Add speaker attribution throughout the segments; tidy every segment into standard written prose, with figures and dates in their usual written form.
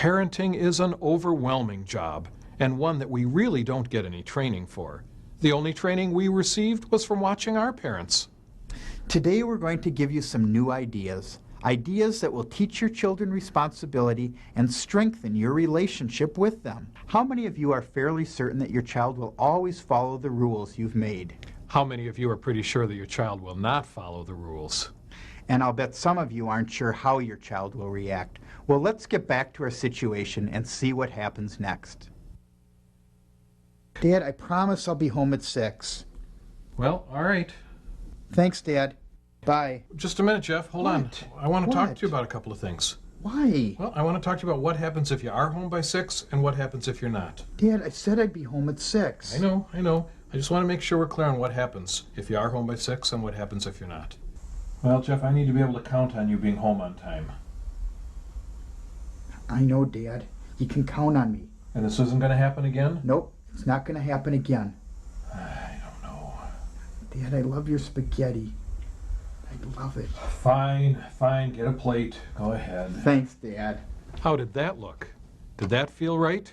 Speaker 1: Parenting is an overwhelming job, and one that we really don't get any training for. The only training we received was from watching our parents.
Speaker 2: Today we're going to give you some new ideas. Ideas that will teach your children responsibility and strengthen your relationship with them. How many of you are fairly certain that your child will always follow the rules you've made?
Speaker 1: How many of you are pretty sure that your child will not follow the rules?
Speaker 2: And I'll bet some of you aren't sure how your child will react. Well, let's get back to our situation and see what happens next. Dad, I promise I'll be home at 6.
Speaker 1: Well, all right.
Speaker 2: Thanks, Dad. Bye.
Speaker 1: Just a minute, Jeff. Hold on. I want to talk to you about a couple of things.
Speaker 2: Why?
Speaker 1: Well, I want to talk to you about what happens if you are home by 6 and what happens if you're not.
Speaker 2: Dad, I said I'd be home at 6.
Speaker 1: I know. I just want to make sure we're clear on what happens if you are home by 6 and what happens if you're not. Well, Jeff, I need to be able to count on you being home on time.
Speaker 2: I know, Dad. You can count on me.
Speaker 1: And this isn't going to happen again?
Speaker 2: Nope, it's not going to happen again.
Speaker 1: I don't know.
Speaker 2: Dad, I love your spaghetti. I love it.
Speaker 1: Fine. Get a plate. Go ahead.
Speaker 2: Thanks, Dad.
Speaker 1: How did that look? Did that feel right?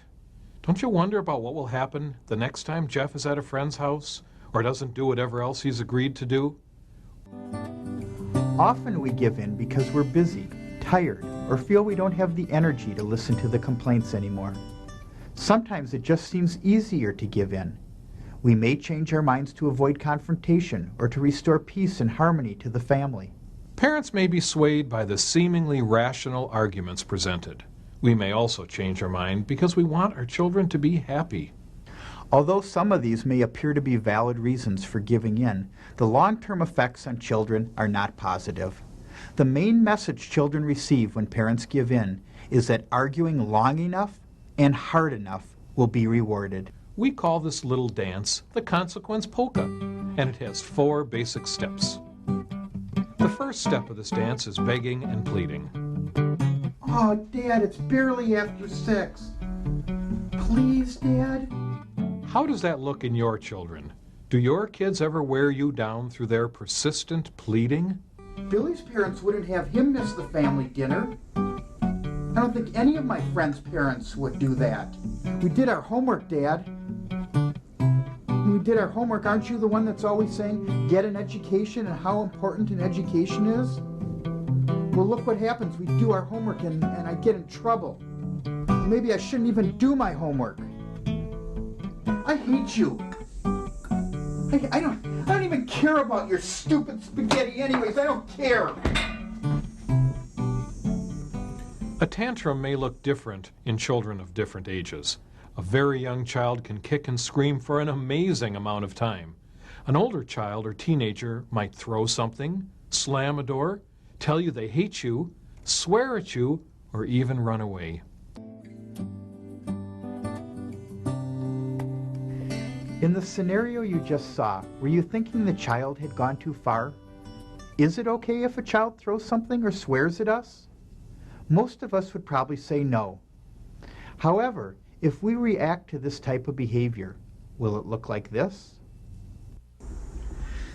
Speaker 1: Don't you wonder about what will happen the next time Jeff is at a friend's house or doesn't do whatever else he's agreed to do?
Speaker 2: Often we give in because we're busy, tired, or feel we don't have the energy to listen to the complaints anymore. Sometimes it just seems easier to give in. We may change our minds to avoid confrontation or to restore peace and harmony to the family.
Speaker 1: Parents may be swayed by the seemingly rational arguments presented. We may also change our mind because we want our children to be happy.
Speaker 2: Although some of these may appear to be valid reasons for giving in, the long-term effects on children are not positive. The main message children receive when parents give in is that arguing long enough and hard enough will be rewarded.
Speaker 1: We call this little dance the consequence polka, and it has 4 basic steps. The first step of this dance is begging and pleading.
Speaker 2: Oh, Dad, it's barely after 6. Please, Dad?
Speaker 1: How does that look in your children? Do your kids ever wear you down through their persistent pleading?
Speaker 2: Billy's parents wouldn't have him miss the family dinner. I don't think any of my friends' parents would do that. We did our homework, Dad. When we did our homework, aren't you the one that's always saying, get an education and how important an education is? Well, look what happens. We do our homework and I get in trouble. Maybe I shouldn't even do my homework. I hate you. I don't even care about your stupid spaghetti anyways. I don't care.
Speaker 1: A tantrum may look different in children of different ages. A very young child can kick and scream for an amazing amount of time. An older child or teenager might throw something, slam a door, tell you they hate you, swear at you, or even run away.
Speaker 2: In the scenario you just saw, were you thinking the child had gone too far? Is it okay if a child throws something or swears at us? Most of us would probably say no. However, if we react to this type of behavior, will it look like this?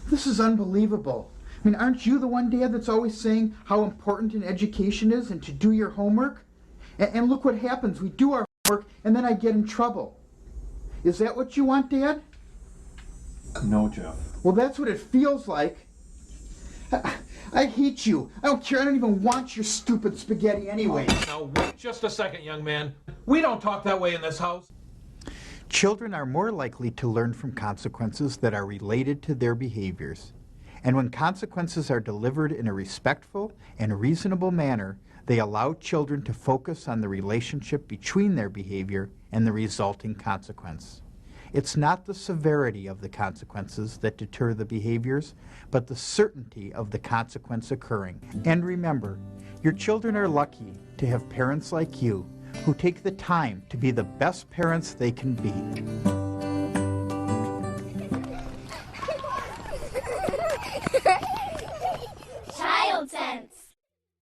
Speaker 2: This is unbelievable. I mean, aren't you the one, Dad, that's always saying how important an education is and to do your homework? And look what happens. We do our homework and then I get in trouble. Is that what you want, Dad?
Speaker 1: No, Jeff.
Speaker 2: Well, that's what it feels like. I hate you. I don't care. I don't even want your stupid spaghetti anyway.
Speaker 1: Now, wait just a second, young man. We don't talk that way in this house.
Speaker 2: Children are more likely to learn from consequences that are related to their behaviors. And when consequences are delivered in a respectful and reasonable manner, they allow children to focus on the relationship between their behavior and the resulting consequence. It's not the severity of the consequences that deter the behaviors, but the certainty of the consequence occurring. And remember, your children are lucky to have parents like you who take the time to be the best parents they can be.
Speaker 3: Child Sense.